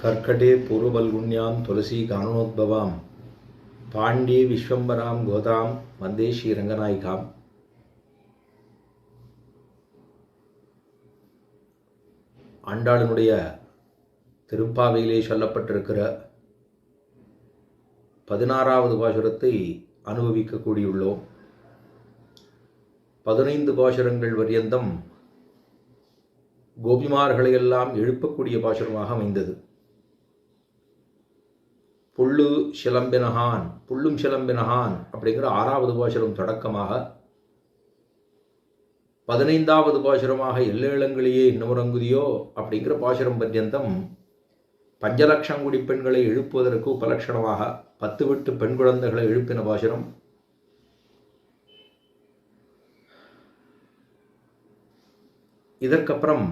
कर्कटे पूर्वफल्गुण्यां तुलसी काननोद्भवां पाण्ड्ये विश्वम्बरां गोदां वन्दे श्रीरङ्गनायिकाम्. ஆண்டாளனுடைய திருப்பாவையிலே சொல்லப்பட்டிருக்கிற 16வது பாசுரத்தை அனுபவிக்கக்கூடியுள்ளோம். 15 பாசுரங்கள் வரியந்தம் கோபிமார்களையெல்லாம் எழுப்பக்கூடிய பாசுரமாக அமைந்தது. புள்ளும் சிலம்பினகான் அப்படிங்கிற 6வது பாசுரம் தொடக்கமாக 15வது பாசுரமாக எல்லேளங்களையே இன்னமுறங்குதியோ அப்படிங்கிற பாசுரம் பர்யந்தம் பஞ்சலட்சங்குடி பெண்களை எழுப்புவதற்கு உபலட்சணமாக 10 விட்டு பெண் குழந்தைகளை எழுப்பின பாசுரம். இதற்கப்புறம்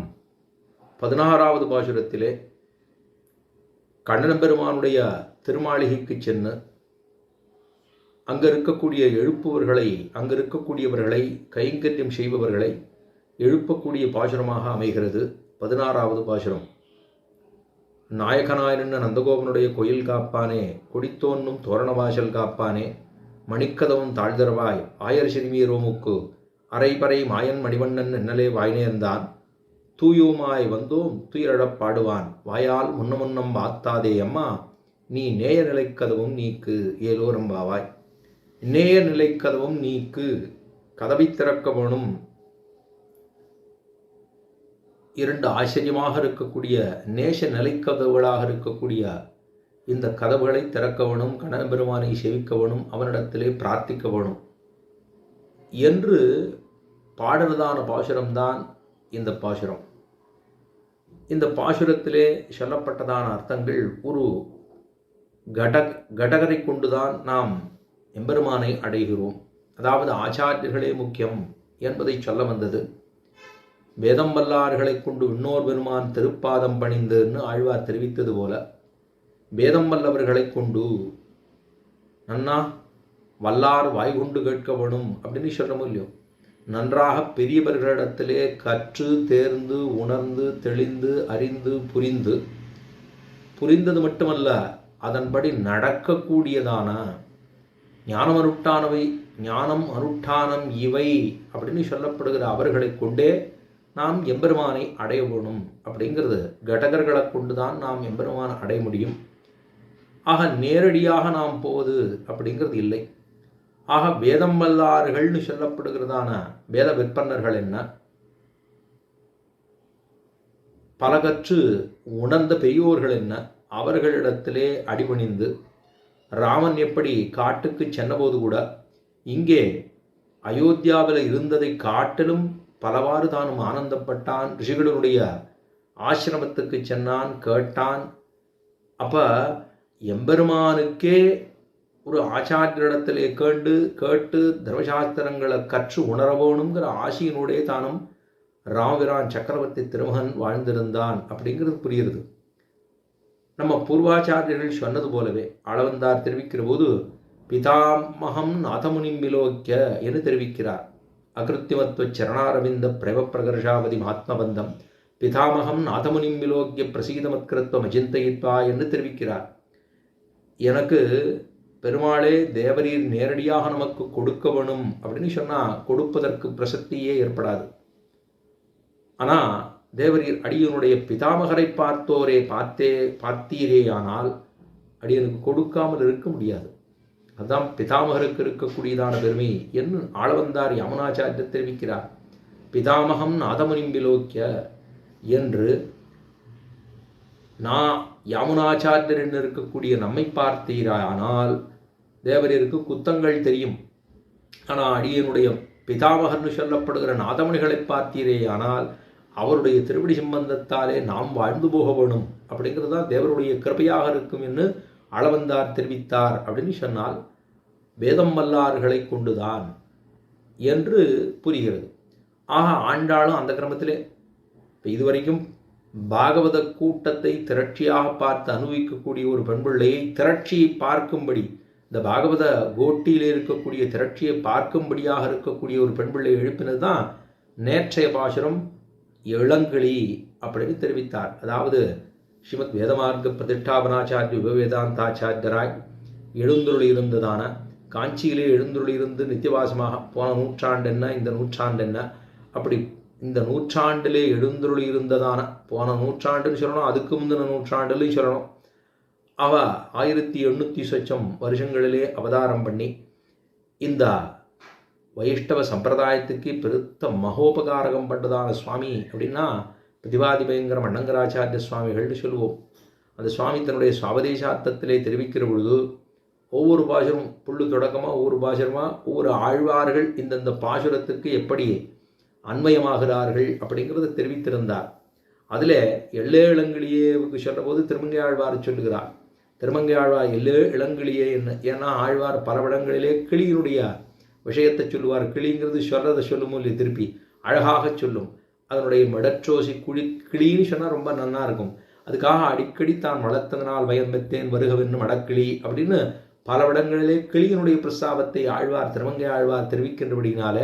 16வது பாசுரத்திலே கண்ணன் பெருமானுடைய திருமாளிகைக்கு சென்று அங்கு இருக்கக்கூடிய எழுப்புவர்களை அங்கு இருக்கக்கூடியவர்களை கைங்கரியம் செய்பவர்களை எழுப்பக்கூடிய பாசுரமாக அமைகிறது 16வது பாசுரம். நாயகனாயின நந்தகோபனுடைய கோயில் காப்பானே, கொடித்தோன்னும் தோரணவாசல் காப்பானே, மணிக்கதவும் தாழ்தரவாய் ஆயர் சிறுமீரோமுக்கு அரைபறை மாயன் மணிவண்ணன் என்னலே வாய்நேர்ந்தான், தூயோமாய் வந்தோம் துயிரழப் பாடுவான், வாயால் முன்னம் வாத்தாதே அம்மா நீ நேய நிலைக்கதவும் நீக்கு ஏலோரம்பாவாய். நேய நிலைக்கதவும் நீக்கு, கதவை திறக்க வேணும். 2 ஆச்சரியமாக இருக்கக்கூடிய நேச நிலைக்கதவுகளாக இருக்கக்கூடிய இந்த கதவுகளை திறக்க வேணும், கண்ணன் பெருமானை சேவிக்க வேணும், அவனிடத்திலே பிரார்த்திக்க வேணும் என்று பாடுறதான பாசுரம்தான் இந்த பாசுரம். இந்த பாசுரத்திலே சொல்லப்பட்டதான அர்த்தங்கள் ஒரு கடகரை கொண்டுதான் நாம் எம்பெருமானை அடைகிறோம். அதாவது ஆச்சாரியர்களே முக்கியம் என்பதை சொல்ல வந்தது. வேதம் வல்லார்களை கொண்டு இன்னோர் பெருமான் திருப்பாதம் பணிந்துன்னு ஆழ்வார் தெரிவித்தது போல, வேதம் வல்லவர்களை கொண்டு நன்னா வல்லார் வாய்கொண்டு கேட்க வேணும் அப்படின்னு சொல்கிறோமோ இல்லையோ, நன்றாக பெரியவர்களிடத்திலே கற்று தேர்ந்து உணர்ந்து தெளிந்து அறிந்து புரிந்தது மட்டுமல்ல, அதன்படி நடக்கக்கூடியதான ஞானம் அனுஷ்டானம் இவை அப்படின்னு சொல்லப்படுகிற அவர்களை கொண்டே நாம் எம்பெருமானை அடைய வேணும் அப்படிங்கிறது. கடகர்களை கொண்டுதான் நாம் எம்பெருமானை அடைய முடியும். ஆக நேரடியாக நாம் போவது அப்படிங்கிறது இல்லை. ஆக வேதம் வல்லார்கள்னு சொல்லப்படுகிறதான வேத விற்பன்னர்கள் என்ன, பலகற்று உணர்ந்த பெரியோர்கள் என்ன, அவர்களிடத்திலே அடிபணிந்து ராமன் எப்படி காட்டுக்கு சென்றபோது கூட இங்கே அயோத்தியாவில் இருந்ததை காட்டிலும் பலவாறு தானும் ஆனந்தப்பட்டான். ரிஷிகளுடைய ஆசிரமத்துக்கு சென்னான், கேட்டான். அப்போ எம்பெருமானுக்கே ஒரு ஆச்சாரியரிடத்திலே கேட்டு தர்மசாஸ்திரங்களை கற்று உணரவோனுங்கிற ஆசையினுடைய தானும் ராமபிரான் சக்கரவர்த்தி திருமகன் வாழ்ந்திருந்தான் அப்படிங்கிறது புரியுது. நம்ம பூர்வாச்சாரியர்கள் சொன்னது போலவே அளவந்தார் தெரிவிக்கிற போது பிதாமகம் நாதமுனிம் விலோக்கிய என்று தெரிவிக்கிறார். அகிருத்திமத்துவ சரணாரவிந்த பிரேம பிரகர்ஷாவதி மகாத்மபந்தம் பிதாமகம் நாதமுனிம் விலோக்கிய பிரசீதமத்கிருத்வம் அஜிந்தயித்வா என்று தெரிவிக்கிறார். எனக்கு பெருமாளே தேவரீர் நேரடியாக நமக்கு கொடுக்க வேணும் அப்படின்னு சொன்னால் கொடுப்பதற்கு பிரசக்தியே ஏற்படாது. ஆனால் தேவரீர் அடியனுடைய பிதாமகரை பார்த்தீரேயானால் அடியனுக்கு கொடுக்காமல் இருக்க முடியாது. அதுதான் பிதாமகருக்கு இருக்கக்கூடியதான பெருமை என்று ஆளவந்தார் யமுனாச்சாரியர் தெரிவிக்கிறார். பிதாமகம் நாதமுனிம் விலோக்கிய என்று நான் யமுனாச்சாரியர் என்று இருக்கக்கூடிய நம்மை பார்த்தீரானால் தேவரீருக்கு குத்தங்கள் தெரியும். ஆனால் அடியனுடைய பிதாமகர்னு சொல்லப்படுகிற நாதமுனிகளை பார்த்தீரேயானால் அவருடைய திருவடி சம்பந்தத்தாலே நாம் வாழ்ந்து போக வேணும் அப்படிங்கிறது தான் தேவருடைய கிருபையாக இருக்கும் என்று அளவந்தார் தெரிவித்தார் அப்படின்னு சொன்னால் வேதம் வல்லார்களை கொண்டுதான் என்று புரிகிறது. ஆக ஆண்டாளும் அந்த கிரமத்திலே இப்போ இதுவரைக்கும் பாகவத கூட்டத்தை திரட்சியாக பார்த்து அனுபவிக்கக்கூடிய ஒரு பெண்பிள்ளையை திரட்சியை பார்க்கும்படி, இந்த பாகவத கோட்டியில் இருக்கக்கூடிய திரட்சியை பார்க்கும்படியாக இருக்கக்கூடிய ஒரு பெண்பிள்ளையை எழுப்பினது தான் நேற்றைய பாசுரம் இளங்கிளி அப்படின்னு தெரிவித்தார். அதாவது ஸ்ரீமத் வேதமார்க்க பிரதிஷ்டாபனாச்சாரிய உபவேதாந்தாச்சாரியராய் எழுந்தருளி இருந்ததான காஞ்சியிலே எழுந்தருளி இருந்து நித்தியவாசமாக போன நூற்றாண்டு என்ன, இந்த நூற்றாண்டு என்ன, அப்படி இந்த நூற்றாண்டிலே எழுந்தருளி இருந்ததான போன நூற்றாண்டுன்னு சொல்லணும், அதுக்கு முந்தின நூற்றாண்டுலையும் சொல்லணும். அவ 1800 சொச்சம் வருஷங்களிலே அவதாரம் பண்ணி இந்த வைஷ்ணவ சம்பிரதாயத்துக்கு பெருத்த மகோபகாரகம் பண்ணதான சுவாமி அப்படின்னா பிரதிபாதி பயங்கரம் அண்ணங்கராச்சாரிய சுவாமிகள்னு சொல்லுவோம். அந்த சுவாமி தன்னுடைய சுவாபதேசார்த்தத்திலே தெரிவிக்கிற பொழுது ஒவ்வொரு பாசுரம் புல்லு தொடக்கமாக ஒவ்வொரு பாசுரமாக ஒவ்வொரு ஆழ்வார்கள் இந்தந்த பாசுரத்துக்கு எப்படி அன்வயமாகிறார்கள் அப்படிங்கிறத தெரிவித்திருந்தார். அதில் எல்லே இளங்கிளியேவுக்கு சொல்கிறபோது திருமங்கை ஆழ்வார் சொல்லுகிறார். திருமங்கை ஆழ்வார் எல்லே இளங்கிளியே என்ன, ஏன்னா ஆழ்வார் பல இடங்களிலே கிளியினுடைய விஷயத்தை சொல்லுவார். கிளிங்கிறது சொல்கிறத சொல்லும் இல்லையே திருப்பி அழகாக சொல்லும். அதனுடைய மடற்றோசி கிளின்னு சொன்னால் ரொம்ப நல்லா இருக்கும். அதுக்காக அடிக்கடி தான் வளர்த்ததனால் வயம்பெத்தேன் வருகவென்னு மடக்கிளி அப்படின்னு பல இடங்களிலே கிளியினுடைய பிரஸ்தாபத்தை ஆழ்வார் திருமங்கை ஆழ்வார் தெரிவிக்கின்றபடினால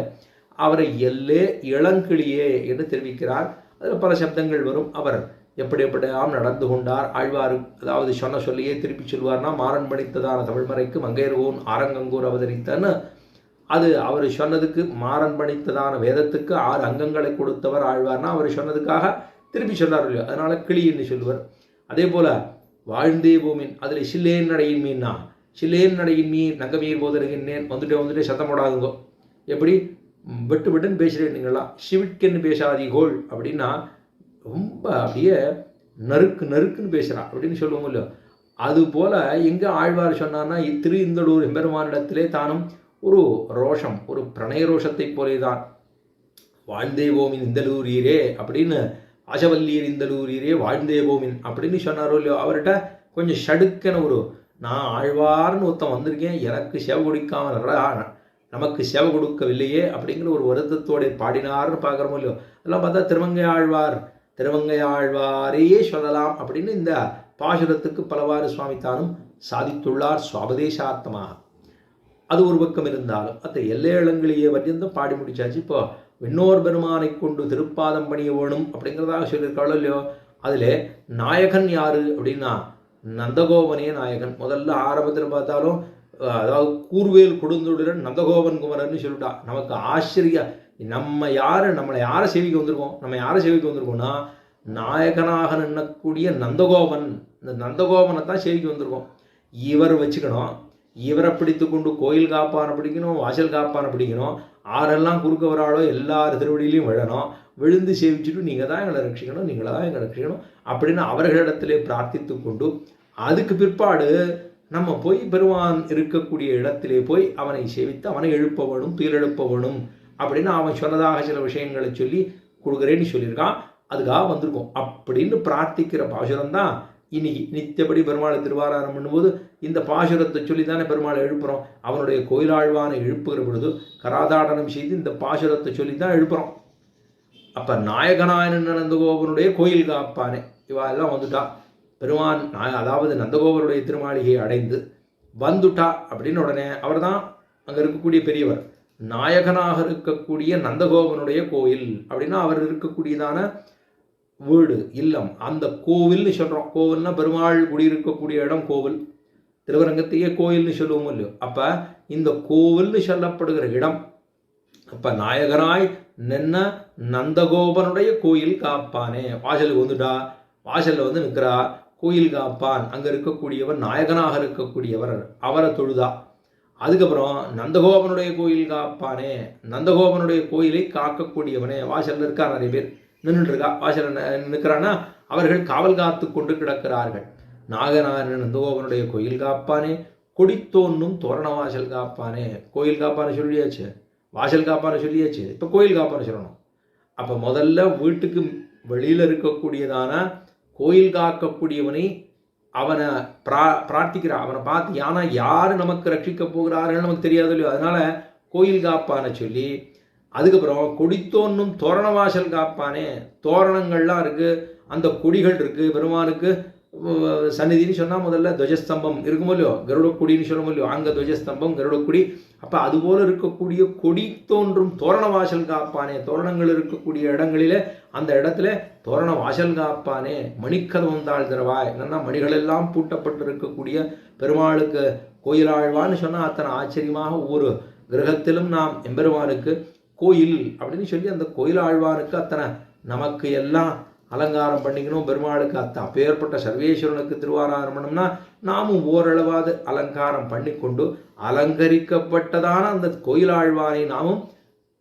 அவரை எல்லே இளங்கிளியே என்று தெரிவிக்கிறார். அதில் பல சப்தங்கள் வரும். அவர் எப்படியாம் நடந்து கொண்டார் ஆழ்வார், அதாவது சொன்ன சொல்லியே திருப்பி சொல்வார்னா மாறன் பணித்ததான தமிழ்மறைக்கு மங்கையர்கோன் ஆரங்கங்கூர் அவதரித்தன்னு அது அவர் சொன்னதுக்கு மாறன் பணித்ததான வேதத்துக்கு 6 அங்கங்களை கொடுத்தவர் ஆழ்வார்னா அவர் சொன்னதுக்காக திருப்பி சொன்னார் இல்லையோ, அதனால கிளின்னு சொல்லுவார். அதே போல் வாழ்ந்தே பூமின் அதில் சில்லேன் நடையின் மீன்னா சில்லேன் நடையின் மீன் நங்கமீர் போதருகின்றேன் வந்துட்டே சத்தம் போடாதுங்கோ, எப்படி வெட்டு வெட்டுன்னு பேசுகிறேன்னுங்களா, சிவிட்கன்னு பேசாதீகோள் அப்படின்னா ரொம்ப அப்படியே நறுக்குன்னு பேசுகிறான் அப்படின்னு சொல்லுவோம் இல்லையோ. அதுபோல் எங்கே ஆழ்வார் சொன்னான்னா இந்தளூர் எம்பெருமானிடத்திலே தானும் ஒரு ரோஷம், ஒரு பிரணய ரோஷத்தை போலே தான் வாழ்ந்தேவோமின் இந்தலூரீரே அப்படின்னு ஆசவல்லீர் இந்தலூரீரே வாழ்ந்தேவோமின் அப்படின்னு சொன்னாரோ இல்லையோ. அவர்கிட்ட கொஞ்சம் ஷடுக்கன ஒரு நான் ஆழ்வார்னு ஒருத்தன் வந்திருக்கேன், எனக்கு சேவை கொடுக்காம நமக்கு சேவை கொடுக்கவில்லையே அப்படிங்கிற ஒரு வருத்தத்தோட பாடினார்னு பார்க்குறோமோ இல்லையோ. அதெல்லாம் பார்த்தா திருமங்கை ஆழ்வாரையே சொல்லலாம் அப்படின்னு இந்த பாசுரத்துக்கு பலவாறு சுவாமி தானும் சாதித்துள்ளார் சுவாபதேசார்த்தமாக. அது ஒரு பக்கம் இருந்தாலும் அந்த எல்லை இளங்கிலேயே வரையும் பாடி முடிச்சாச்சு. இப்போ விண்ணோர் பெருமானை கொண்டு திருப்பாதம் பணிய வேணும் அப்படிங்கிறதாக சொல்லியிருக்காளோ இல்லையோ. அதில் நாயகன் யாரு அப்படின்னா நந்தகோபனே நாயகன். முதல்ல ஆரம்பத்தில் பார்த்தாலும் அதாவது கூர்வேல் கொடுந்துடன் நந்தகோபன் குமரன்னு சொல்லிட்டா. நமக்கு ஆச்சரிய நம்மளை யாரை சேவிக்க வந்திருக்கோம்னா நாயகனாக நின்னக்கூடிய நந்தகோபன், இந்த நந்தகோபனை தான் சேவிக்க வந்திருக்கோம். இவர் வச்சுக்கணும், இவரை பிடித்து கொண்டு கோயில் காப்பான பிடிக்கணும், வாசல் காப்பான பிடிக்கணும், ஆரெல்லாம் குறுக்க வராளோ எல்லார் திருவடியிலையும் விழணும், விழுந்து சேவிச்சுட்டு நீங்கள் தான் எங்களை ரட்சிக்கணும் அப்படின்னு அவர்களிடத்திலே பிரார்த்தித்து கொண்டு அதுக்கு பிற்பாடு நம்ம போய் பெருமான் இருக்கக்கூடிய இடத்திலே போய் அவனை சேவித்து அவனை எழுப்ப வேணும், துயிலெழுப்ப வேணும் அப்படின்னு அவன் சொன்னதாக சில விஷயங்களை சொல்லி கொடுக்குறேன்னு சொல்லியிருக்கான். அதுக்காக வந்திருக்கோம் அப்படின்னு பிரார்த்திக்கிற பாசுரம் தான் இன்னைக்கு நித்தியப்படி பெருமாளை திருவாராதனம் பண்ணும்போது இந்த பாசுரத்தை சொல்லி தானே பெருமாளை எழுப்புறோம். அவனுடைய கோயிலாழ்வானை எழுப்புகிற பொழுது கராதாடனம் செய்து இந்த பாசுரத்தை சொல்லி தான் எழுப்புறோம். அப்போ நாயகனாயன நந்தகோபனுடைய கோயில் காப்பானே இவா எல்லாம் வந்துட்டா. பெருமான் அதாவது நந்தகோபருடைய திருமாளிகையை அடைந்து வந்துட்டா அப்படின்னு உடனே அவர் தான் அங்கே இருக்கக்கூடிய பெரியவர். நாயகனாக இருக்கக்கூடிய நந்தகோபனுடைய கோயில் அப்படின்னா அவர் இருக்கக்கூடியதான வீடு இல்லம், அந்த கோவில்னு சொல்கிறோம். கோவில்னா பெருமாள் குடியிருக்கக்கூடிய இடம் கோவில். திருவரங்கத்தையே கோயில்னு சொல்லுவோம் இல்லையோ. அப்போ இந்த கோவில்னு சொல்லப்படுகிற இடம், அப்போ நாயகனாய் நின்ன நந்தகோபனுடைய கோயில் காப்பானே. வாசலுக்கு வந்துட்டா, வாசலில் வந்து நிற்கிறா, கோயில் காப்பான் அங்கே இருக்கக்கூடியவர் நாயகனாக இருக்கக்கூடியவர், அவரை தொழுதா. அதுக்கப்புறம் நந்தகோபனுடைய கோயில் காப்பானே, நந்தகோபனுடைய கோயிலை காக்கக்கூடியவனே. வாசலில் இருக்கா, நிறைய பேர் நின்றுட்டு இருக்கா, வாசலில் நிற்கிறான்னா அவர்கள் காவல் காத்து கொண்டு கிடக்கிறார்கள். நாகநாதன் நந்தகோபனுடைய கோயில் காப்பானே, கொடித்தோன்னும் தோரண வாசல் காப்பானே. கோயில் காப்பான சொல்லியாச்சு, வாசல் காப்பான சொல்லியாச்சு, இப்போ கோயில் காப்பான சொல்லணும். அப்போ முதல்ல வீட்டுக்கு வெளியில் இருக்கக்கூடியதான கோயில் காக்கக்கூடியவனை அவனை பிரார்த்திக்கிறான். அவனை பார்த்து யானா யார் நமக்கு ரட்சிக்க போகிறார்கள் நமக்கு தெரியாது இல்லையோ, அதனால கோயில் காப்பான சொல்லி அதுக்கப்புறம் கொடித்தோன்னும் தோரண வாசல் காப்பானே. தோரணங்கள்லாம் இருக்குது, அந்த கொடிகள் இருக்குது, பெருமானுக்கு சந்நிதின்னு சொன்னால் முதல்ல துவஜஸ்தம்பம் இருக்குமோ இல்லையோ, கருடக்குடின்னு சொல்ல இல்லையோ, அங்கே துவஜஸ்தம்பம் கருடக்குடி. அப்போ அதுபோல் இருக்கக்கூடிய கொடி தோன்றும் தோரண வாசல் காப்பானே, தோரணங்கள் இருக்கக்கூடிய இடங்களிலே அந்த இடத்துல தோரண வாசல் காப்பானே, மணிக்கதவம் தாழ் திறவாய். என்னன்னா மணிகளெல்லாம் பூட்டப்பட்டு இருக்கக்கூடிய பெருமாளுக்கு கோயிலாழ்வான்னு சொன்னால் அத்தனை ஆச்சரியமாக ஒவ்வொரு கிரகத்திலும் நாம் எம்பெருமானுக்கு கோயில் அப்படின்னு சொல்லி அந்த கோயில் ஆழ்வானுக்கு அத்தனை நமக்கு எல்லாம் அலங்காரம் பண்ணிக்கணும். பெருமாளுக்கு அப்பேற்பட்ட சர்வேஸ்வரனுக்கு திருவாராதனம் பண்ணோம்னா நாமும் ஓரளவாது அலங்காரம் பண்ணி கொண்டு அலங்கரிக்கப்பட்டதான அந்த கோயில் ஆழ்வானை நாமும்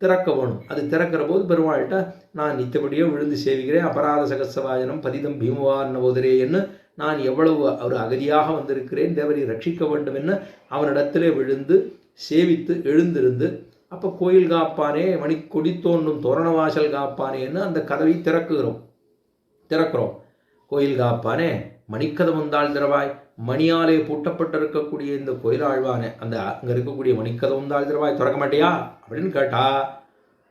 திறக்க வேணும். அது திறக்கிற போது பெருமாள்கிட்ட நான் நித்தபடியே விழுந்து சேவிக்கிறேன். அபராத சகசவாயனம் பதிதம் பீமவார் நவோதரே என்று நான் எவ்வளவு ஒரு அகதியாக வந்திருக்கிறேன், தேவரை ரட்சிக்க வேண்டும் என்று அவனிடத்திலே விழுந்து சேவித்து எழுந்திருந்து அப்போ கோயில் காப்பானே, மணி கொடி தோன்றும் தோரணவாசல் காப்பானேன்னு அந்த கதவை திறக்கிறோம். கோயில் காப்பானே, மணிக்கதவம் தாழ் திறவாய். மணியாலே பூட்டப்பட்டிருக்கக்கூடிய இந்த கோயில் ஆழ்வானே, அந்த அங்கே இருக்கக்கூடிய மணிக்கதவம் தாழ் திறவாய், திறக்க மாட்டியா அப்படின்னு கேட்டா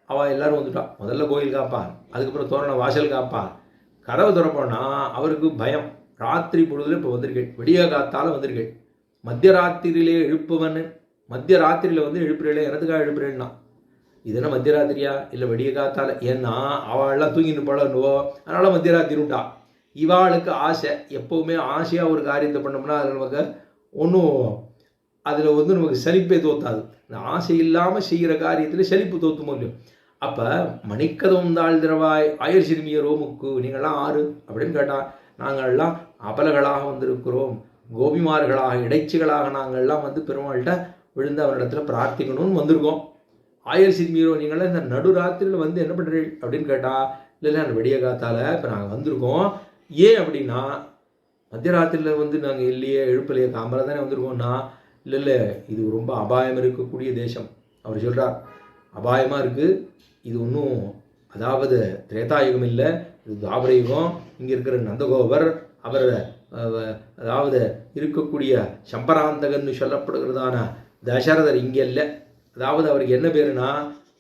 அவள் எல்லாரும் வந்துட்டான். முதல்ல கோயில் காப்பான், அதுக்கப்புறம் தோரண வாசல் காப்பான். கதவை திறப்போன்னா அவருக்கு பயம். ராத்திரி பொழுதுல இப்போ வந்திருக்கேன், விடிய காத்தால வந்திருக்கேன். மத்திய ராத்திரியிலே எழுப்புவன், மத்திய ராத்திரியில் வந்து எழுப்புறேன், எனத்துக்காக எழுப்புறேன்னா இது என்ன மத்திய ராத்திரியா இல்லை விடிய காத்தால? ஏன்னா அவள்லாம் தூங்கிட்டு போலன்னுவோ, அதனால மத்திய ராத்திரிட்டா. இவாளுக்கு ஆசை, எப்போவுமே ஆசையாக ஒரு காரியத்தை பண்ணோம்னா அதில் நமக்கு ஒன்றும் அதில் வந்து நமக்கு செழிப்பே தோத்தாது. இந்த ஆசை இல்லாமல் செய்கிற காரியத்தில் செழிப்பு தோத்துமோ இல்லையோ. அப்போ மணிக்கதவம் தாழ் திறவாய் ஆயர் சிறுமியரோ முக்கு, நீங்கள்லாம் ஆறு அப்படின்னு கேட்டால் நாங்கள்லாம் அபலகளாக வந்திருக்கிறோம், கோபிமார்களாக இடைச்சிகளாக நாங்கள்லாம் வந்து பெருமாள்கிட்ட விழுந்து அவரிடத்துல பிரார்த்திக்கணும்னு வந்திருக்கோம். ஆயர் சிறுமியரோ நீங்களாம் இந்த நடுராத்திரியில் வந்து என்ன பண்ணுறீங்க அப்படின்னு கேட்டால் இல்லை நான் விடிய காத்தால இப்போ நாங்கள் வந்திருக்கோம். ஏன் அப்படின்னா மத்தியராத்திரியில் வந்து நாங்கள் இல்லையே எழுப்பலையே காம்பரை தானே வந்திருக்கோம்னா, இல்லை இது ரொம்ப அபாயம் இருக்கக்கூடிய தேசம். அவர் சொல்கிறார் அபாயமாக இருக்குது, இது ஒன்றும் அதாவது திரேதாயுகம் இல்லை, இது துவாபர யுகம். இங்கே இருக்கிற நந்தகோபர் அவர் அதாவது இருக்கக்கூடிய சம்பராந்தகன்னு சொல்லப்படுகிறதான தசரதர் இங்கே இல்லை. அதாவது அவருக்கு என்ன பேருனா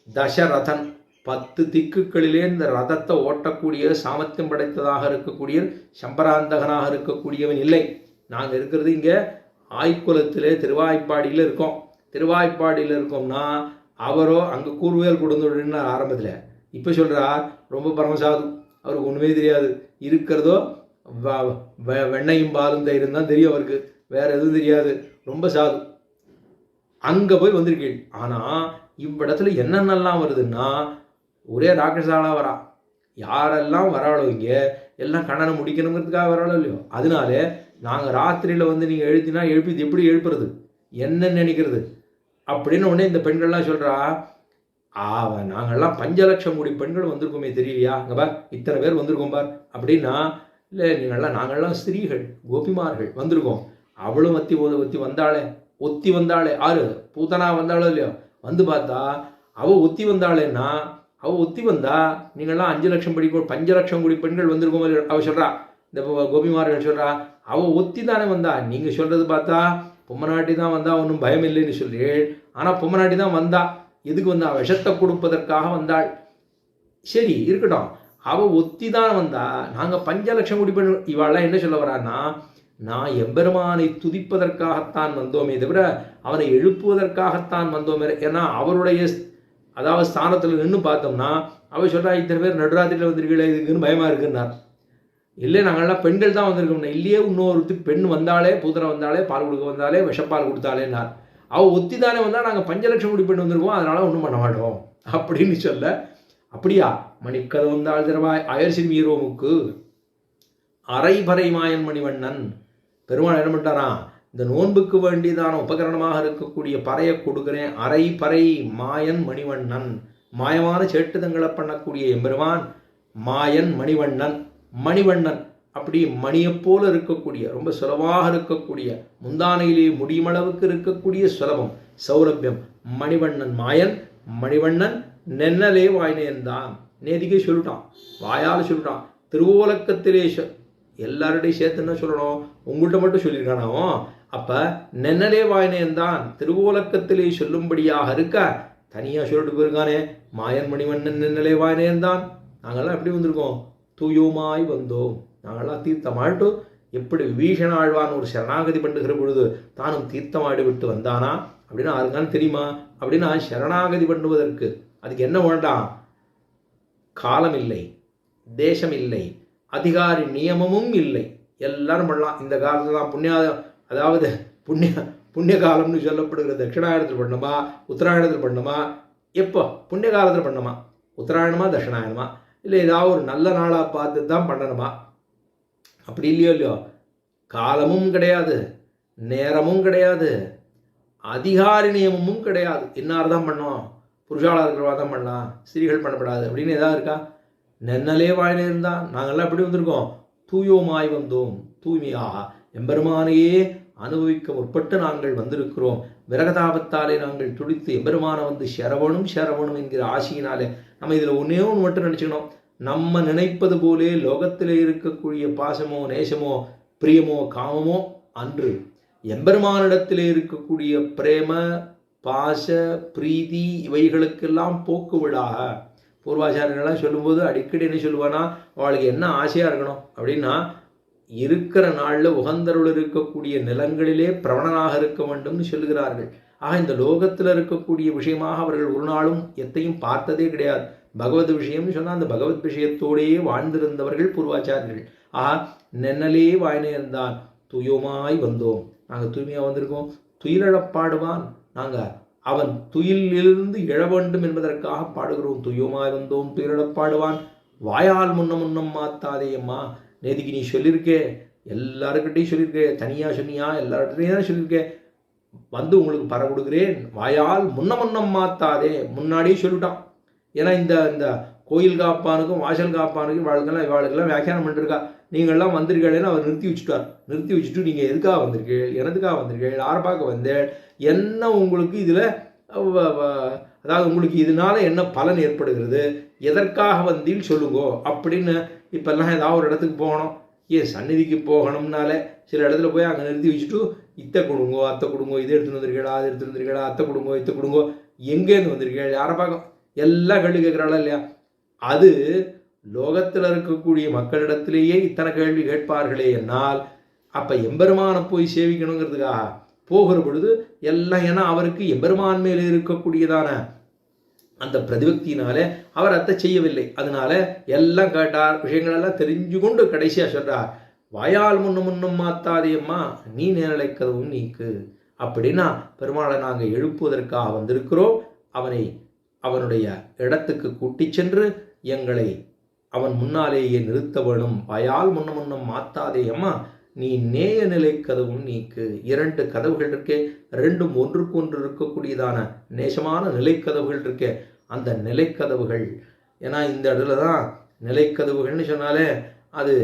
தசரதன். 10 திக்குகளிலே இந்த ரதத்தை ஓட்டக்கூடிய சாமர்த்தியம் படைத்ததாக இருக்கக்கூடிய சம்பராந்தகனாக இருக்கக்கூடியவன் இல்லை. நாங்கள் இருக்கிறது இங்கே ஆய்க்குளத்திலே திருவாய்ப்பாடியில் இருக்கோம். திருவாய்ப்பாடியில் இருக்கோம்னா அவரோ அங்கே கூர்வேல் கொடுந்துடுன்னு ஆரம்பத்தில், இப்போ சொல்கிறார் ரொம்ப பரமசாது, அவருக்கு ஒன்றுமே தெரியாது, இருக்கிறதோ வெண்ணையும் பாலும் தயிரும் தான் தெரியும் அவருக்கு, வேறு எதுவும் தெரியாது, ரொம்ப சாது. அங்கே போய் வந்திருக்கீள். ஆனால் இவ்விடத்துல என்னென்னலாம் வருதுன்னா ஒரே ராட்சசாலாக வரா. யாரெல்லாம் வராளோ இங்கே எல்லாம் கண்ணனை முடிக்கணுங்கிறதுக்காக வராளோ இல்லையோ. அதனால நாங்கள் ராத்திரியில் வந்து நீங்கள் எழுதினா எழுப்பி எப்படி எழுப்புறது, என்ன நினைக்கிறது அப்படின்னு உடனே இந்த பெண்கள்லாம் சொல்கிறா, நாங்கள்லாம் 5 லட்சம் கோடி பெண்கள் வந்திருக்கோமே தெரியலையா, அங்கே பார் இத்தனை பேர் வந்திருக்கோம் பார் அப்படின்னா, இல்லை நாங்கள்லாம் ஸ்திரீகள் கோபிமார்கள் வந்திருக்கோம். அவளும் ஒத்தி வந்தாளே ஆறு பூத்தனா வந்தாளோ இல்லையோ. வந்து பார்த்தா அவள் ஒத்தி வந்தாளேன்னா, அவள் ஒத்தி வந்தா நீங்கள்லாம் 5 லட்சம் கோடி பெண்கள் வந்திருக்கோம் அவள் சொல்கிறா. இந்த கோபிமார்கள் சொல்கிறா அவள் ஒத்தி தானே வந்தா. நீங்கள் சொல்கிறது பார்த்தா பொம்மநாட்டி தான் வந்தா, ஒன்றும் பயம் இல்லைன்னு சொல்றீள். ஆனால் பொம்மநாட்டி தான் வந்தா. எதுக்கு வந்தா? விஷத்தை கொடுப்பதற்காக வந்தாள். சரி இருக்கட்டும், அவள் ஒத்தி தான் வந்தா. நாங்கள் 5 லட்சம் கோடி பெண்கள். இவாளெல்லாம் என்ன சொல்ல வரான்னா, நான் எம்பெருமானை துதிப்பதற்காகத்தான் வந்தோமே தவிர அவனை எழுப்புவதற்காகத்தான் வந்தோமே. ஏன்னா அவருடைய அதாவது ஸ்தானத்தில் நின்று பார்த்தோம்னா அவள் சொல்கிறா இத்தனை பேர் நடுராத்திரியில் வந்திருக்கீங்களே இதுக்குன்னு பயமாக இருக்குன்னார். இல்லை நாங்கள்லாம் பெண்கள் தான் வந்திருக்கோம்னா, இல்லையே இன்னொரு பெண் வந்தாலே பூதனை வந்தாலே பால் கொடுக்க வந்தாலே விஷப்பால் கொடுத்தாலேன்னார். அவள் ஒத்தி தானே வந்தால் நாங்கள் 5 லட்சம் கோடி பெண் வந்திருக்கோம், அதனால் ஒன்றும் பண்ண மாட்டோம் அப்படின்னு சொல்ல. அப்படியா? மணிக்கதவம் வந்தாள் திறவாய் அயர் சிறுமியரோமுக்கு அரைபறை மாயன் மணிவண்ணன். பெருமாள் என்ன பண்ணிட்டாரா, இந்த நோன்புக்கு வேண்டியதான உபகரணமாக இருக்கக்கூடிய பறையை கொடுக்குறேன். அரைபறை மாயன் மணிவண்ணன், மாயமான சேட்டுதங்களை பண்ணக்கூடிய எம்பெருமான் மாயன் மணிவண்ணன். அப்படி மணியைப்போல இருக்கக்கூடிய ரொம்ப சுலபமாக இருக்கக்கூடிய முந்தானையிலே முடியுமளவுக்கு இருக்கக்கூடிய சுலபம் சௌலபியம் மணிவண்ணன் மாயன் மணிவண்ணன் நென்னலே வாய்னேன்தான். நேதிக்கே சொல்லிட்டான், வாயால் சொல்லிட்டான். திருவோலக்கத்திலே எல்லாருடையும் சேர்த்துன்னா சொல்லணும், உங்கள்கிட்ட மட்டும் சொல்லியிருக்கானாவோ. அப்போ நென்னலே வாய்னேன்தான் திருவோலக்கத்திலே சொல்லும்படியாக இருக்க தனியாக சொல்லிட்டு போயிருக்கானே மாயன் மணிவண்ணன் நென்னலே வாய்னேன்தான். நாங்கள்லாம் எப்படி வந்திருக்கோம்? தூயோமாய் வந்தோம். நாங்கள்லாம் தீர்த்தமாயிட்டு எப்படி விபீஷண ஆழ்வான் ஒரு சரணாகதி பண்ணுகிற பொழுது தானும் தீர்த்தமாடி விட்டு வந்தானா அப்படின்னா அதுதான் தெரியுமா? அப்படின்னா சரணாகதி பண்ணுவதற்கு அதுக்கு என்ன வேண்டாம்? காலம் இல்லை, தேசம் இல்லை, அதிகாரி நியமமும் இல்லை, எல்லாரும் பண்ணலாம். இந்த காலத்தில் தான் அதாவது புண்ணிய காலம்னு சொல்லப்படுகிற தட்சிணாயனத்தில் பண்ணணுமா, உத்தராயணத்தில் பண்ணணுமா, எப்போ புண்ணிய காலத்தில் பண்ணணுமா, உத்தராயணமா தட்சிணாயனமா, இல்லை ஏதாவது ஒரு நல்ல நாளாக பார்த்து தான் பண்ணணுமா? அப்படி இல்லையோ, காலமும் கிடையாது, நேரமும் கிடையாது, அதிகாரி நியமமும் கிடையாது. இன்னார் தான் பண்ணோம், புருஷாளாக இருக்கிறவா தான் பண்ணலாம், ஸ்திரீகள் பண்ணப்படாது அப்படின்னு ஏதாவது இருக்கா? நென்னலே வாயில இருந்தால் நாங்கள்லாம் எப்படி வந்திருக்கோம்? தூயோமாய் வந்தோம், தூய்மையாக எம்பெருமானையே அனுபவிக்க முற்பட்டு நாங்கள் வந்திருக்கிறோம். விரகதாபத்தாலே நாங்கள் துடித்து எம்பெருமான வந்து சரவணும் என்கிற ஆசையினாலே நம்ம இதில் ஒன்றே ஒன்று மட்டும் நினச்சிக்கணும். நம்ம நினைப்பது போலே லோகத்தில் இருக்கக்கூடிய பாசமோ நேசமோ பிரியமோ காமமோ அன்று எம்பெருமானிடத்தில் இருக்கக்கூடிய பிரேம பாச பிரீதி இவைகளுக்கெல்லாம் போக்கு விடாக பூர்வாச்சாரியர்கள்லாம் சொல்லும்போது அடிக்கடி என்ன சொல்லுவானா, அவளுக்கு என்ன ஆசையாக இருக்கணும் அப்படின்னா, இருக்கிற நாளில் உகந்தருள் இருக்கக்கூடிய நிலங்களிலே பிரவணனாக இருக்க வேண்டும்னு சொல்லுகிறார்கள். ஆக இந்த லோகத்தில் இருக்கக்கூடிய விஷயமாக அவர்கள் ஒரு நாளும் எத்தையும் பார்த்ததே கிடையாது. பகவத் விஷயம்னு சொன்னால் அந்த பகவத் விஷயத்தோடையே வாழ்ந்திருந்தவர்கள் பூர்வாச்சாரியர்கள். ஆக நென்னலே வாய்நேர்ந்தான் துயோமாய் வந்தோம், நாங்கள் தூய்மையாக வந்திருக்கோம். துயிலழப்பாடுவான், நாங்கள் அவன் துயிலிருந்து எழ வேண்டும் என்பதற்காக பாடுகிறோம். துயோமாய் வந்தோம் துயிலழப்பாடுவான் வாயால் முன்னம் மாத்தாதேயம்மா. நேதிக்கு நீ சொல்லியிருக்கே, எல்லாருக்கிட்டையும் சொல்லியிருக்கே, தனியாக சொன்னியா, எல்லார்கிட்டையும் தான் சொல்லியிருக்கே, வந்து உங்களுக்கு பர கொடுக்குறேன், வாயால் முன்னம் மாத்தாதே, முன்னாடியே சொல்லிட்டான். ஏன்னா இந்த இந்த கோயில் காப்பானுக்கும் வாசல் காப்பானுக்கும் இவாளுக்கெல்லாம் வியாக்கியானம் பண்ணிருக்கா. நீங்கள்லாம் வந்திருக்கேன்னு அவர் நிறுத்தி வச்சுட்டு நீங்கள் எதுக்காக வந்திருக்கீள், எனதுக்காக வந்திருக்கீள், யாரை பார்க்க வந்தேன், என்ன உங்களுக்கு இதில் அதாவது உங்களுக்கு இதனால என்ன பலன் ஏற்படுகிறது, எதற்காக வந்தீல் சொல்லுங்கோ அப்படின்னு. இப்போல்லாம் ஏதாவது ஒரு இடத்துக்கு போகணும், சந்நிதிக்கு போகணும்னாலே சில இடத்துல போய் அங்கே நிறுத்தி வச்சுட்டு இத்தை கொடுங்கோ அத்தை கொடுங்கோ, இது எடுத்துன்னு வந்திருக்கீங்களா, அது எடுத்துன்னு வந்திருக்கீங்களா, அத்தை கொடுங்கோ இத்தை கொடுங்கோ, எங்கேருந்து வந்திருக்கீங்க, யாரை பார்க்க, எல்லா கேள்வி கேட்குறாளா இல்லையா? அது லோகத்தில் இருக்கக்கூடிய மக்களிடத்திலேயே இத்தனை கேள்வி கேட்பார்களே என்னால், அப்போ எம்பெருமானை போய் சேவிக்கணுங்கிறதுக்காக போகிற பொழுது எல்லாம், ஏன்னா அவருக்கு எம்பெருமான் மேலே இருக்கக்கூடியதான அந்த பிரதிபக்தியினாலே அவர் அத்தை செய்யவில்லை. அதனால எல்லாம் கேட்டார், விஷயங்களெல்லாம் தெரிஞ்சு கொண்டு கடைசியாக சொல்றார், வாயால் முன்னும் மாத்தாதேயம்மா நீ நேரலைக்கதவும் நீக்கு. அப்படின்னா பெருமாளை நாங்கள் எழுப்புவதற்காக வந்திருக்கிறோம். அவனை அவனுடைய இடத்துக்கு கூட்டி சென்று எங்களை அவன் முன்னாலேயே நிறுத்த வேணும். வாயால் முன்னும் மாத்தாதேயம்மா நீ நேய நிலை கதவும் நீக்கு. 2 கதவுகள் இருக்கே, ரெண்டும் ஒன்றுக்கு ஒன்று இருக்கக்கூடியதான நேசமான நிலைக்கதவுகள் இருக்கே, அந்த நிலைக்கதவுகள். ஏன்னா இந்த இடத்துல தான் நிலைக்கதவுகள்னு சொன்னாலே அது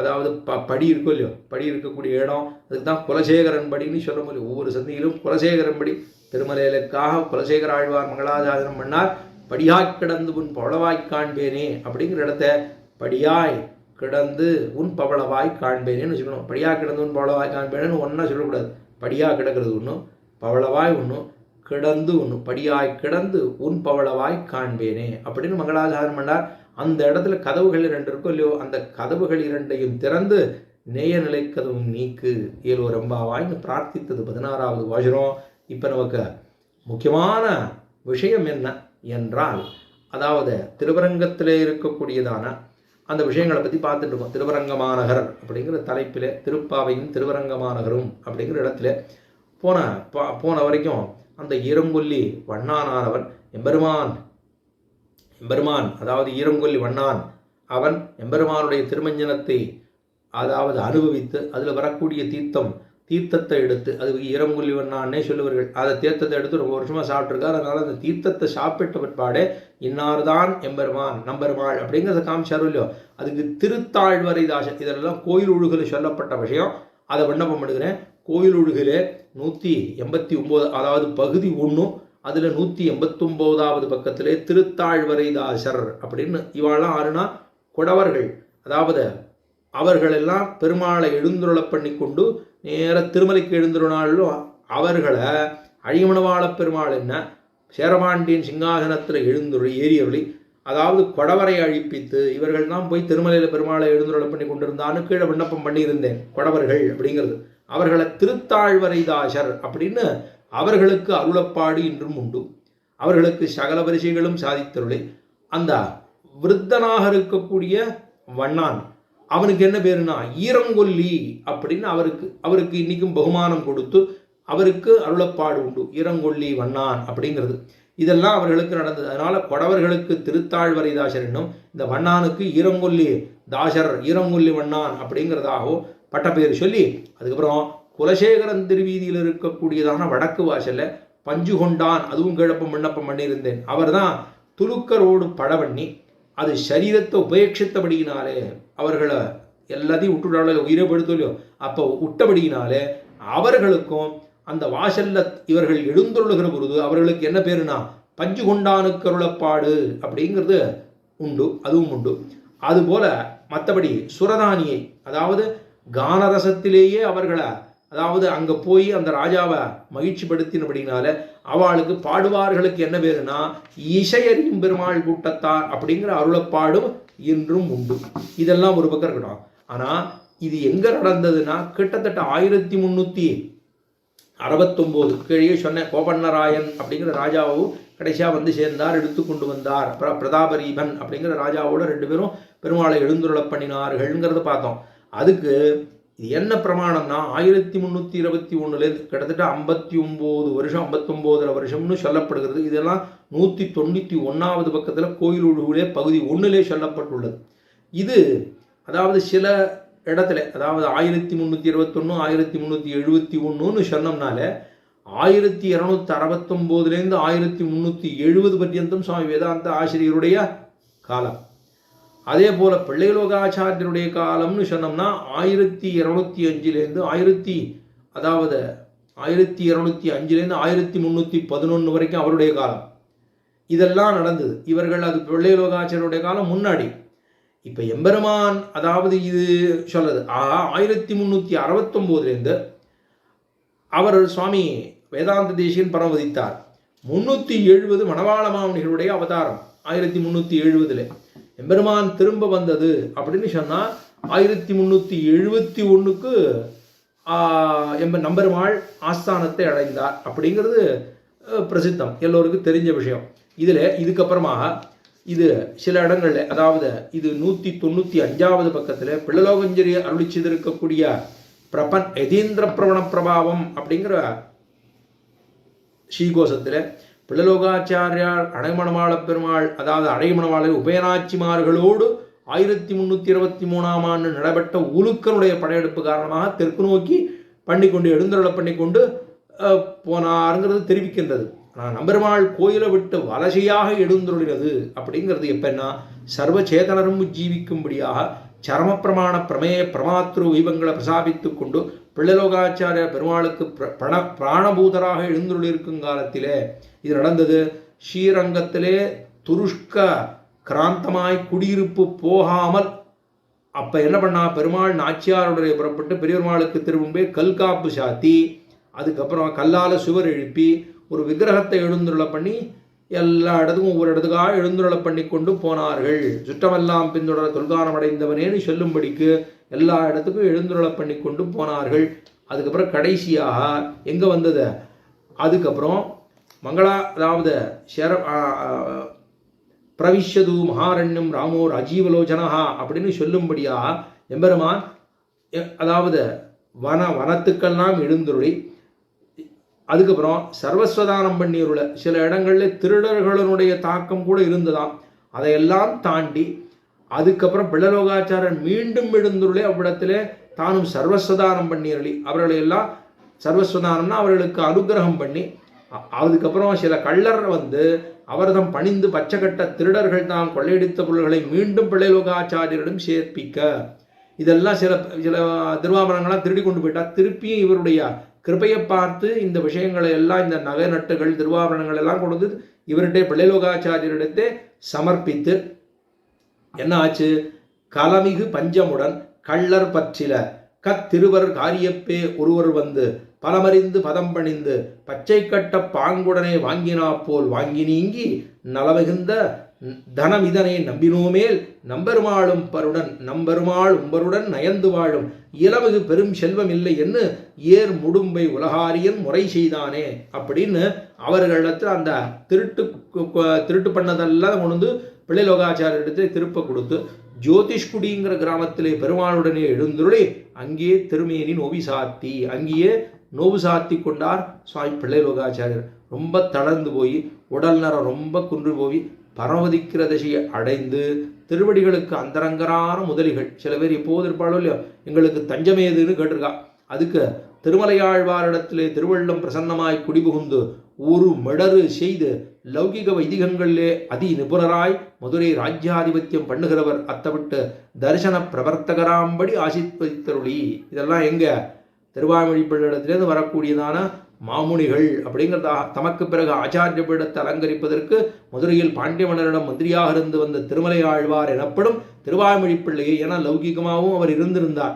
அதாவது படி இருக்கும் இல்லையோ, படி இருக்கக்கூடிய இடம், அதுக்கு தான் குலசேகரன் படின்னு சொல்ல முடியும். ஒவ்வொரு சந்தியிலும் குலசேகரன் படி. திருமலையிலுக்காக குலசேகர ஆழ்வார் மங்களாசாசனம் பண்ணார். படியாய் கிடந்து உன் பவளவாய் காண்பேனே அப்படிங்கிற இடத்த படியாய் கிடந்து உன் பவளவாய் காண்பேனேன்னு வச்சுக்கணும். படியாக கிடந்து உன் பவளவாய் காண்பேனேன்னு ஒன்றா சொல்லக்கூடாது. படியாக கிடக்கிறது ஒன்றும், பவளவாய் ஒன்றும், கிடந்து ஒன்று, படியாய் கிடந்து உன் பவளவாய் காண்பேனே அப்படின்னு மங்களாசாசனம் பண்ணார். அந்த இடத்துல கதவுகள் 2 இருக்கும் இல்லையோ, அந்த கதவுகள் 2ஐயும் திறந்து நேய நிலை கதவும் நீக்கு ஏலோ ரம்பாவாய்னு பிரார்த்தித்தது 16வது வாசகம். இப்போ நமக்கு முக்கியமான விஷயம் என்ன என்றால், அதாவது திருவரங்கத்திலே இருக்கக்கூடியதான அந்த விஷயங்களை பற்றி பார்த்துட்டு இருக்கோம். திருவரங்கமாநகர் அப்படிங்கிற தலைப்பில் திருப்பாவையும் திருவரங்கமாநகரும் அப்படிங்கிற இடத்துல போன வரைக்கும் அந்த ஈரங்கொல்லி வண்ணானானவன் எம்பெருமான் அதாவது ஈரங்கொல்லி வண்ணான் அவன் எம்பெருமானுடைய திருமஞ்சனத்தை அதாவது அனுபவித்து அதில் வரக்கூடிய தீர்த்தத்தை எடுத்து, அது ஈரங்கொல்லி வண்ணான்னே சொல்லுவார்கள், அதை தீர்த்தத்தை எடுத்து ரொம்ப வருஷமாக சாப்பிட்ருக்கார். அதனால் அந்த தீர்த்தத்தை சாப்பிட்ட பிற்பாடே இன்னார்தான் எம்பெருமான் நம்பெருமாள் அப்படிங்கிறத காமிச்சாரும் இல்லையோ, அதுக்கு திருத்தாழ்வரை தாசன் இதெல்லாம் கோயில் ஒழுகில் சொல்லப்பட்ட விஷயம். அதை விண்ணப்பம் பண்ணுகிறேன். கோயில் ஒழுகில் 189 அதாவது பகுதி 1 அதில் 189வது பக்கத்திலே திருத்தாழ்வரை தாசர் அப்படின்னு இவாளெல்லாம் ஆறுனா குடவர்கள், அதாவது அவர்களெல்லாம் பெருமாளை எழுந்துருள பண்ணி கொண்டு நேர திருமலைக்கு எழுந்துருனாலும் அவர்களை அழிமணவாள பெருமாள் என்ன சேரபாண்டியன் சிங்காசனத்தில் எழுந்துருளி ஏறியவளி அதாவது கொடவரை அழிப்பித்து இவர்கள் தான் போய் திருமலையில் பெருமாளை எழுந்துருளை பண்ணி கொண்டிருந்தான்னு கீழே விண்ணப்பம் பண்ணியிருந்தேன். கொடவர்கள் அப்படிங்கிறது அவர்களை திருத்தாழ்வரைதாசர் அப்படின்னு அவர்களுக்கு அருளப்பாடு இன்றும் உண்டு. அவர்களுக்கு சகல பரிசைகளும் சாதித்தருளை அந்த விருத்தனாக இருக்கக்கூடிய வண்ணான் அவனுக்கு என்ன பேருனா ஈரங்கொல்லி அப்படின்னு அவருக்கு இன்னைக்கும் பகுமானம் கொடுத்து அவருக்கு அருளப்பாடு உண்டு. ஈரங்கொல்லி வண்ணான் அப்படிங்கிறது இதெல்லாம் அவர்களுக்கு நடந்தது. அதனால கொடவர்களுக்கு திருத்தாழ்வரைதாசர் என்னும், இந்த வண்ணானுக்கு ஈரங்கொல்லி தாசர் ஈரங்கொல்லி வண்ணான் அப்படிங்கிறதாகவும் பட்டப்பேர் சொல்லி, அதுக்கப்புறம் குலசேகரன் திருவீதியில் இருக்கக்கூடியதான வடக்கு வாசல்ல பஞ்சு கொண்டான் அதுவும் கிழப்பம் விண்ணப்பம் பண்ணியிருந்தேன். அவர் தான் துலுக்கரோடு பட பண்ணி அது சரீரத்தை உபேட்சித்தபடியினாலே அவர்களை எல்லாத்தையும் விட்டுவிடாலே உயிரை படுத்தலையோ அப்போ விட்டபடியினாலே அவர்களுக்கும் அந்த வாசல்ல இவர்கள் எழுந்துள்ளுகிற பொழுது அவர்களுக்கு என்ன பேருனா பஞ்சு கொண்டானுக்கு அருளப்பாடு அப்படிங்கிறது உண்டு, அதுவும் உண்டு. அதுபோல மற்றபடி சுரதானியை அதாவது கானரசத்திலேயே அவர்களை அதாவது அங்கே போய் அந்த ராஜாவை மகிழ்ச்சி படுத்தினபடினால அவளுக்கு பாடுவார்களுக்கு என்ன பேருனா இசையறியும் பெருமாள் கூட்டத்தார் அப்படிங்கிற அருளப்பாடும் இன்றும் உண்டு. இதெல்லாம் ஒரு பக்கம் இருக்கணும். ஆனால் இது எங்கே நடந்ததுன்னா கிட்டத்தட்ட 1369 கீழே சொன்ன கோபண்ணராயன் அப்படிங்கிற ராஜாவும் கடைசியாக வந்து சேர்ந்தார், எடுத்து கொண்டு வந்தார். பிரதாபரீபன் அப்படிங்கிற ராஜாவோட 2 பேரும் பெருமாளை எழுந்துருள பண்ணினார்கள்ங்கிறத பார்த்தோம். அதுக்கு இது என்ன பிரமாணம்னா 1321 கிட்டத்தட்ட 59 வருஷம் 59 வருஷம்னு சொல்லப்படுகிறது. இதெல்லாம் 191வது பக்கத்தில் கோயிலூழே பகுதி 1 சொல்லப்பட்டுள்ளது. இது அதாவது சில இடத்துல அதாவது 1321 1371 சொன்னோம்னால 1269 1370 பர்யந்தம் சுவாமி வேதாந்த ஆசிரியருடைய காலம். அதே போல பிள்ளைலோகாச்சாரியருடைய காலம்னு சொன்னோம்னா 1205 அதாவது 1205 1311 வரைக்கும் அவருடைய காலம். இதெல்லாம் நடந்தது. இவர்கள் அது பிள்ளைலோகாச்சாரியருடைய காலம் முன்னாடி. இப்போ எம்பெருமான் அதாவது இது சொல்லுது 1369 அவர் சுவாமி வேதாந்த தேசிகன் பரமதித்தார். 370 மணவாள மாமுனிகளுடைய அவதாரம் 1370 எம்பெருமான் திரும்ப வந்தது அப்படின்னு சொன்னால் 1371க்கு நம்பெருமாள் ஆஸ்தானத்தை அடைந்தார் அப்படிங்கிறது பிரசித்தம், எல்லோருக்கும் தெரிஞ்ச விஷயம். இதில் இதுக்கப்புறமாக இது சில இடங்களில் அதாவது இது 195வது பக்கத்தில் பிள்ளலோகஞ்சரி அருளி செய்திருக்கக்கூடிய பிரபன் யதீந்திர பிரவண பிரபாவம் அப்படிங்கிற ஸ்ரீகோஷத்தில் பிள்ளலோகாச்சாரியார் அடைமணவாள பெருமாள் அதாவது அடைமணவாளர் உபயநாச்சிமார்களோடு 1323ஆம் ஆண்டு நடைபெற்ற உலுக்கனுடைய படையெடுப்பு காரணமாக தெற்கு நோக்கி பண்ணிக்கொண்டு எழுந்தருளை பண்ணிக்கொண்டு போனாருங்கிறது தெரிவிக்கின்றது. ஆனால் நம்பெருமாள் கோயிலை விட்டு வலசையாக எழுந்துருளினது அப்படிங்கிறது எப்பன்னா சர்வச்சேதனரும் ஜீவிக்கும்படியாக சரமப்பிரமாண பிரமேய பிரமாத்ரு வைபங்களை பிரசாபித்து கொண்டு பிள்ளலோகாச்சாரிய பெருமாளுக்கு பிராணபூதராக எழுந்துள்ளிருக்கும் காலத்திலே இது நடந்தது. ஸ்ரீரங்கத்திலே துருஷ்க கிராந்தமாய் குடியிருப்பு போகாமல் அப்போ என்ன பண்ணா பெருமாள் நாச்சியாருடைய புறப்பட்டு பெரியபெருமாளுக்கு திரும்பே கல்காப்பு சாத்தி அதுக்கப்புறம் கல்லால் சுவர் எழுப்பி ஒரு விக்கிரகத்தை எழுந்துருளை பண்ணி எல்லா இடத்துக்கும் ஒவ்வொரு இடத்துக்காக எழுந்துருளை பண்ணி கொண்டு போனார்கள். சுற்றமெல்லாம் பின்தொடர தொல்கானம் அடைந்தவனேன்னு சொல்லும்படிக்கு எல்லா இடத்துக்கும் எழுந்துருளை பண்ணி கொண்டு போனார்கள். அதுக்கப்புறம் கடைசியாக எங்கே வந்தது அதுக்கப்புறம் மங்களா அதாவது பிரவிஷ்யது மகாரண்யம் ராமோ ராஜீவலோச்சனஹா அப்படின்னு சொல்லும்படியாக எம்பெருமான் அதாவது வனத்துக்கெல்லாம் எழுந்துருளி அதுக்கப்புறம் சர்வஸ்வதானம் பண்ணியுள்ள சில இடங்களில் திருடர்களுடைய தாக்கம் கூட இருந்ததாம். அதையெல்லாம் தாண்டி அதுக்கப்புறம் பிள்ளலோகாச்சாரன் மீண்டும் எழுந்துருளே அவ்விடத்திலே தானும் சர்வஸ்வதானம் பண்ணியருளி அவர்களை எல்லாம் சர்வஸ்வதானம்னா அவர்களுக்கு அனுகிரகம் பண்ணி அதுக்கப்புறம் சில கள்ளர் வந்து அவர்தம் பணிந்து பச்சைக்கட்ட திருடர்கள் தாம் கொள்ளையடித்த பொருள்களை மீண்டும் பிள்ளைலோகாச்சாரியரிடம் சேர்ப்பிக்க இதெல்லாம் சில திருவாபரணங்களாம் திருடி கொண்டு போயிட்டா திருப்பியும் இவருடைய கிருபையை பார்த்து இந்த விஷயங்களை எல்லாம் இந்த நகை நட்டுகள் திருவாபரணங்கள் எல்லாம் கொண்டு இவர்கிட்ட பிள்ளைலோகாச்சாரியரிடத்தை சமர்ப்பித்து என்ன ஆச்சு கலமிகு பஞ்சமுடன் கள்ளர் பற்றில கத்திருவர் காரியப்பே ஒருவர் வந்து பலமறிந்து பதம் பணிந்து பச்சை கட்ட பாங்குடனே வாங்கினா போல் வாங்கி நீங்கி நலமிகுந்த தனம் இதனை நம்பினோமேல் நம்பெருமாளும் பருடன் நம்பெருமாள் உம்பருடன் நயந்து வாழும் இளமிகு பெரும் செல்வம் இல்லை என்று ஏர் முடும்பை உலகாரியன் முறை செய்தானே அப்படின்னு அவர்களிடத்தில் அந்த திருட்டு பண்ணதெல்லாம் கொண்டு வந்து பிள்ளைலோகாச்சாரியரிடத்தை திருப்ப கொடுத்து ஜோதிஷ்குடிங்கிற கிராமத்திலே பெருமாளுடனே எழுந்துருளி அங்கேயே திருமேனி நோவி சாத்தி அங்கேயே நோவு சாத்தி கொண்டார் சுவாமி பிள்ளைலோகாச்சாரியர். ரொம்ப தளர்ந்து போய் உடல் நரம் ரொம்ப குன்று போய் பரமதிக்கிற திசையை அடைந்து திருவடிகளுக்கு அந்தரங்கரான முதலிகள் சில பேர் எப்போது இருப்பாளோ இல்லையோ எங்களுக்கு தஞ்சமேதுன்னு கேட்டிருக்கா. அதுக்கு திருமலையாழ்வாரிடத்திலே திருவள்ளம் பிரசன்னமாய் குடிபுகுந்து ஒரு மிடறு செய்து லௌகிக வைதிகங்களிலே அதி நிபுணராய் மதுரை ராஜ்யாதிபத்தியம் பண்ணுகிறவர் அத்தவிட்டு தரிசன பிரவர்த்தகராம்படி ஆசிர்வதித்தருளி. இதெல்லாம் எங்க திருவாய்மொழிப்பிள்ளிடத்திலேருந்து வரக்கூடியதான மாமுனிகள் அப்படிங்கிறதா. தமக்கு பிறகு ஆச்சாரிய பீடத்தை அலங்கரிப்பதற்கு மதுரையில் பாண்டிய மன்னரிடம் மந்திரியாக இருந்து வந்த திருமலை ஆழ்வார் எனப்படும் திருவாய்மொழிப்பிள்ளையை, ஏன்னா லௌகிகமாகவும் அவர் இருந்திருந்தார்.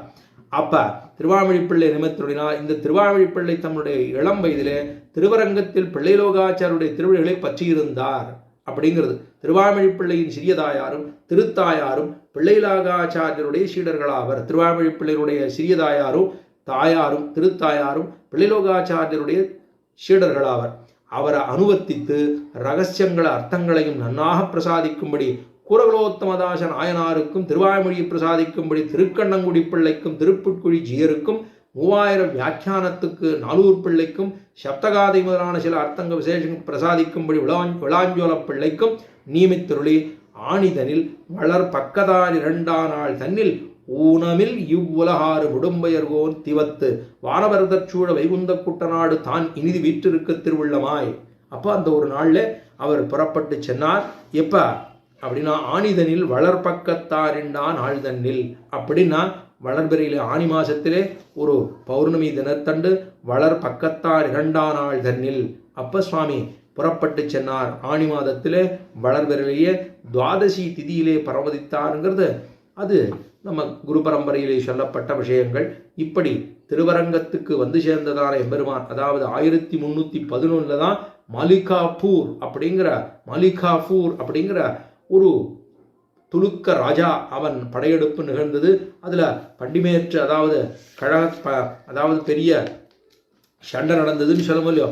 அப்ப திருவாய்மொழிப்பிள்ளை நிமித்தருடினார். இந்த திருவாய்மொழிப்பிள்ளை தன்னுடைய இளம் வயதிலே திருவரங்கத்தில் பிள்ளைலோகாச்சாரியருடைய திருவிழிகளை பற்றியிருந்தார் அப்படிங்கிறது. திருவாய்மொழிப்பிள்ளையின் சிறியதாயாரும் திருத்தாயாரும் பிள்ளைலோகாச்சாரியருடைய சீடர்களாவர். திருவாய்மொழிப்பிள்ளையினுடைய சிறியதாயாரும் தாயாரும் திருத்தாயாரும் பிள்ளைலோகாச்சாரியருடைய சீடர்களாவர். அவரை அனுவர்த்தித்து ரகசியங்கள அர்த்தங்களையும் நன்னாக பிரசாதிக்கும்படி குரகுலோத்தமதாச நாயனாருக்கும் திருவாய்மொழியை பிரசாதிக்கும்படி திருக்கண்ணங்குடி பிள்ளைக்கும் திருப்புட்குழி ஜீயருக்கும் 3000 வியாக்கியானத்துக்கு நாலூர் பிள்ளைக்கும் சப்தகாதை முதலான சில அர்த்தங்க விசேஷம் பிரசாதிக்கும்படி விளாஞ்சோல பிள்ளைக்கும் நியமித்தருளி ஆணிதனில் வளர் பக்கதார் 2ஆம் நாள் தன்னில் ஊனமில் இவ்வுலகாறு முடும்பயர்கோன் திவத்து வானவரதற் சூழ வைகுந்த குட்டநாடு தான் இனிது வீற்றிருக்க திருவுள்ளமாய். அப்போ அந்த ஒரு நாளில் அவர் புறப்பட்டு சென்னார். எப்ப அப்படின்னா ஆணிதனில் வளர்பக்கத்தார் 2ஆம் நாள் தன்னில் அப்படின்னா வளர்பிறையிலே ஆணி மாசத்திலே ஒரு பௌர்ணமி தினத்தண்டு வளர் பக்கத்தார் 2ஆம் நாள் தன்னில் அப்ப சுவாமி புறப்பட்டு சென்னார். ஆணி மாதத்திலே வளர்பிறையிலேயே துவாதசி திதியிலே பரவதித்தாருங்கிறது அது நம்ம குரு பரம்பரையிலே சொல்லப்பட்ட விஷயங்கள். இப்படி திருவரங்கத்துக்கு வந்து சேர்ந்ததான எம்பெருமான், அதாவது 1311 தான் மாலிகாபூர் அப்படிங்கிற ஒரு துலுக்க ராஜா அவன் படையெடுப்பு நிகழ்ந்தது. அதில் பண்டிமேற்று அதாவது பெரிய சண்டை நடந்ததுன்னு சொல்ல இல்லையோ,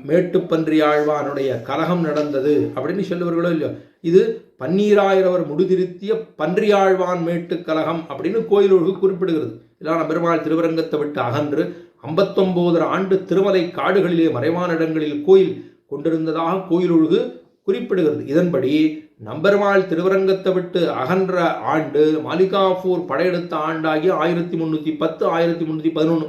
மேட்டுப்பன்றி ஆழ்வானுடைய கலகம் நடந்தது அப்படின்னு சொல்லுவார்களோ இல்லையோ. இது 12000 முடிதிருத்திய பன்றியாழ்வான் மேட்டு கலகம் அப்படின்னு கோயிலொழுகு குறிப்பிடுகிறது. இதெல்லாம் பெருமாள் திருவரங்கத்தை விட்டு அகன்று 59 ஆண்டு திருமலை காடுகளிலே மறைவான இடங்களில் கோயில் கொண்டிருந்ததாக கோயிலொழுகு குறிப்பிடுகிறது. இதன்படி நம்பெருமாள் திருவரங்கத்தை விட்டு அகன்ற ஆண்டு மாலிகாபூர் படையெடுத்த ஆண்டாகிய 1310 1311.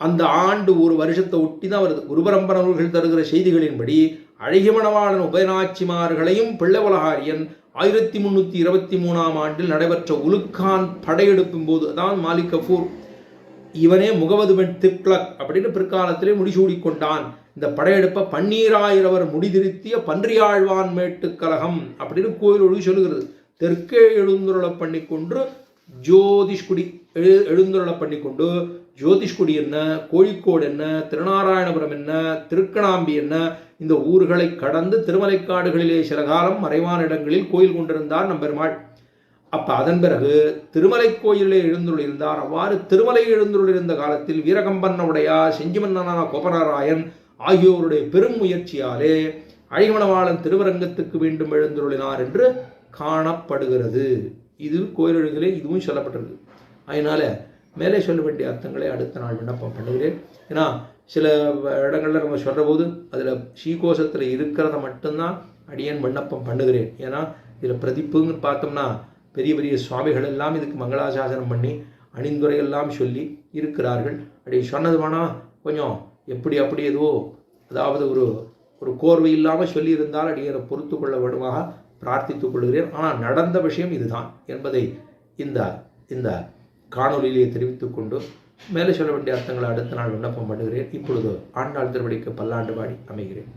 அந்த ஆண்டு ஒரு வருஷத்தை ஒட்டி தான் வருது. குருபரம்பரவர்கள் தருகிற செய்திகளின்படி அழகிமணவாளன் உபயநாச்சிமார்களையும் பிள்ளை உலகாரியன் 1323ஆம் ஆண்டில் நடைபெற்ற உலுக்கான் படையெடுப்பும் போது, அதான் மாலிகாபூர், இவனே முகமது திக்லக் அப்படின்னு பிற்காலத்திலே முடிசூடிக்கொண்டான். இந்த படையெடுப்பை 12000 முடிதிருத்திய பன்றியாழ்வான் மேட்டு கலகம் அப்படின்னு கோயிலொழு சொல்லுகிறது. தெற்கே எழுந்துருளை பண்ணிக்கொண்டு ஜோதிஷ்குடி எழுந்துருளை பண்ணிக்கொண்டு ஜோதிஷ்குடி என்ன, கோழிக்கோடு என்ன, திருநாராயணபுரம் என்ன, திருக்கணாம்பி என்ன, இந்த ஊர்களை கடந்து திருமலைக்காடுகளிலே சில காலம் மறைவான இடங்களில் கோயில் கொண்டிருந்தார் நம்பெருமாள். அப்ப அதன் பிறகு திருமலை கோயிலே எழுந்துள்ளிருந்தார். அவ்வாறு திருமலை எழுந்துள்ளிருந்த காலத்தில் வீரகம்பன் உடையார், செஞ்சிமன்னனான கோபராராயன் ஆகியோருடைய பெரும் முயற்சியாலே அழகிமணவாளன் திருவரங்கத்துக்கு மீண்டும் எழுந்துள்ளினார் என்று காணப்படுகிறது. இது கோயில்களிலே இதுவும் சொல்லப்பட்டிருக்கு. அதனால மேலே சொல்ல வேண்டிய அர்த்தங்களை அடுத்த நாள் விண்ணப்பம் பண்ணுகிறேன். ஏன்னா சில இடங்களில் நம்ம சொல்கிற போது அதில் ஸ்ரீகோஷத்தில் இருக்கிறத மட்டும்தான் அடியேன் விண்ணப்பம் பண்ணுகிறேன். ஏன்னா இதில் பிரதிப்புன்னு பார்த்தோம்னா பெரிய பெரிய சுவாமிகள் எல்லாம் இதுக்கு மங்களாசாசனம் பண்ணி அணிந்துரையெல்லாம் சொல்லி இருக்கிறார்கள். அப்படி சொன்னது வேணால் கொஞ்சம் அப்படி எதுவோ அதாவது ஒரு கோர்வை இல்லாமல் சொல்லியிருந்தால் அடியேனை பொறுத்து கொள்ள வேண்டுமாக பிரார்த்தித்துக் கொள்கிறேன். ஆனால் நடந்த விஷயம் இதுதான் என்பதை இந்த காணொலியிலே தெரிவித்துக் கொண்டு மேலே சொல்ல வேண்டிய அர்த்தங்களை அடுத்த நாள் விண்ணப்பம் பண்ணுகிறேன். இப்பொழுது ஆண்டாள் திருவடிக்கு பல்லாண்டு பாடி அமைகிறேன்.